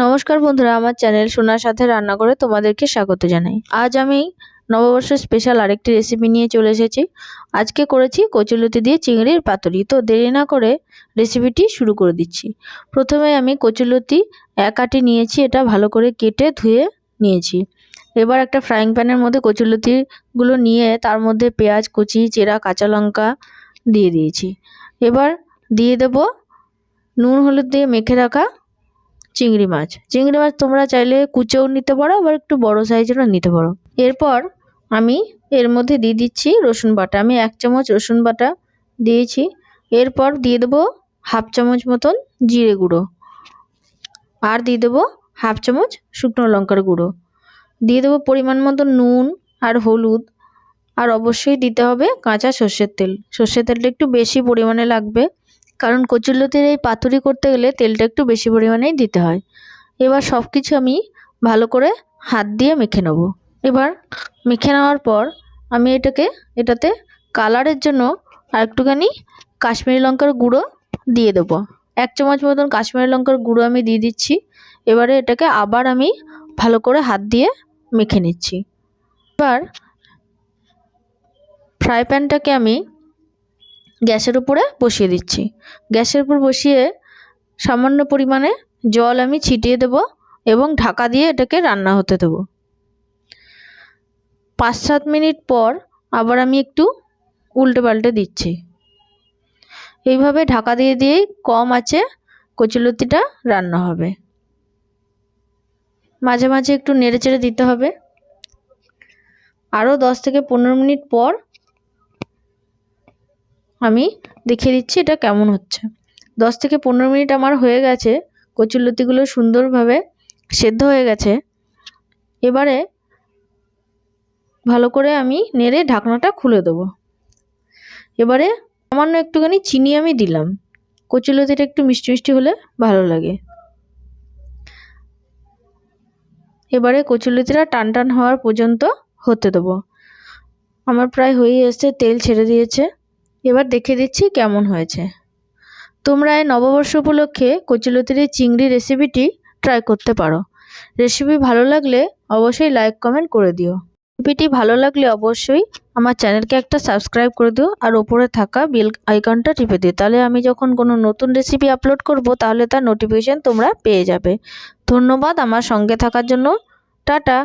নমস্কার বন্ধুরা, আমার চ্যানেল সোনার সাথে রান্না করে তোমাদেরকে স্বাগত জানাই। আজ আমি নববর্ষের স্পেশাল আরেকটি রেসিপি নিয়ে চলে এসেছি। আজকে করেছি কচুলতি দিয়ে চিংড়ির পাতুরি। তো দেরি না করে রেসিপিটি শুরু করে দিচ্ছি। প্রথমে আমি কচুলতি এক আটি নিয়েছি, এটা ভালো করে কেটে ধুয়ে নিয়েছি। এবার একটা ফ্রাইং প্যানের মধ্যে কচুলতিগুলো নিয়ে তার মধ্যে পেঁয়াজ কুচি, চেরা কাঁচা লঙ্কা দিয়ে দিয়েছি। এবার দিয়ে দেব নুন হলুদ দিয়ে মেখে রাখা চিংড়ি মাছ তোমরা চাইলে কুচেও নিতে পারো, আবার একটু বড় সাইজেরও নিতে পারো। এরপর আমি এর মধ্যে দিয়ে দিচ্ছি রসুন বাটা। আমি 1 চামচ রসুন বাটা দিয়েছি। এরপর দিয়ে দেবো হাফ চামচ মতন জিরে গুঁড়ো, আর দিয়ে দেবো হাফ চামচ শুকনো লঙ্কার গুঁড়ো, দিয়ে দেবো পরিমাণ মতো নুন আর হলুদ, আর অবশ্যই দিতে হবে কাঁচা সর্ষের তেল। সর্ষের তেলটা একটু বেশি পরিমাণে লাগবে, কারণ কচুলতির এই পাতুরি করতে গেলে তেলটা একটু বেশি পরিমাণেই দিতে হয়। এবার সব কিছু আমি ভালো করে হাত দিয়ে মেখে নেব। এবার মেখে নেওয়ার পর আমি এটাতে কালারের জন্য আর একটুখানি কাশ্মীরি লঙ্কার গুঁড়ো দিয়ে দেবো। 1 চামচ মতন কাশ্মীরি লঙ্কার গুঁড়ো আমি দিয়ে দিচ্ছি। এবারে এটাকে আবার আমি ভালো করে হাত দিয়ে মেখে নিচ্ছি। এবার ফ্রাই প্যানটাকে আমি গ্যাসের উপরে বসিয়ে দিচ্ছি। গ্যাসের উপর বসিয়ে সামান্য পরিমাণে জল আমি ছিটিয়ে দেব এবং ঢাকা দিয়ে এটাকে রান্না হতে দেব। 5-7 মিনিট পর আবার আমি একটু উল্টে পাল্টে দিচ্ছি। এইভাবে ঢাকা দিয়ে দিয়েই কম আঁচে কচুলতিটা রান্না হবে। মাঝে মাঝে একটু নেড়ে চেড়ে দিতে হবে। আরও 10 থেকে 15 মিনিট পর আমি দেখিয়ে দিচ্ছি এটা কেমন হচ্ছে। 10 থেকে 15 মিনিট আমার হয়ে গেছে, কচুলতিগুলো সুন্দরভাবে সেদ্ধ হয়ে গেছে। এবারে ভালো করে আমি নেড়ে ঢাকনাটা খুলে দেবো। এবারে সামান্য একটুখানি চিনি আমি দিলাম, কচুলতিটা একটু মিষ্টি মিষ্টি হলে ভালো লাগে। এবারে কচুলতিটা টান টান হওয়ার পর্যন্ত হতে দেবো। আমার প্রায় হয়ে এসেছে, তেল ছেড়ে দিয়েছে। এবার দেখে দিচ্ছি কেমন হয়েছে। তোমরা এই নববর্ষ উপলক্ষে কচুলতির এই চিংড়ি রেসিপিটি ট্রাই করতে পারো। রেসিপি ভালো লাগলে অবশ্যই লাইক কমেন্ট করে দিও। রেসিপিটি ভালো লাগলে অবশ্যই আমার চ্যানেলকে একটা সাবস্ক্রাইব করে দিও, আর ওপরে থাকা বেল আইকনটা টিপে দিও। তাহলে আমি যখন কোনো নতুন রেসিপি আপলোড করব তাহলে তার নোটিফিকেশন তোমরা পেয়ে যাবে। ধন্যবাদ আমার সঙ্গে থাকার জন্য। টাটা।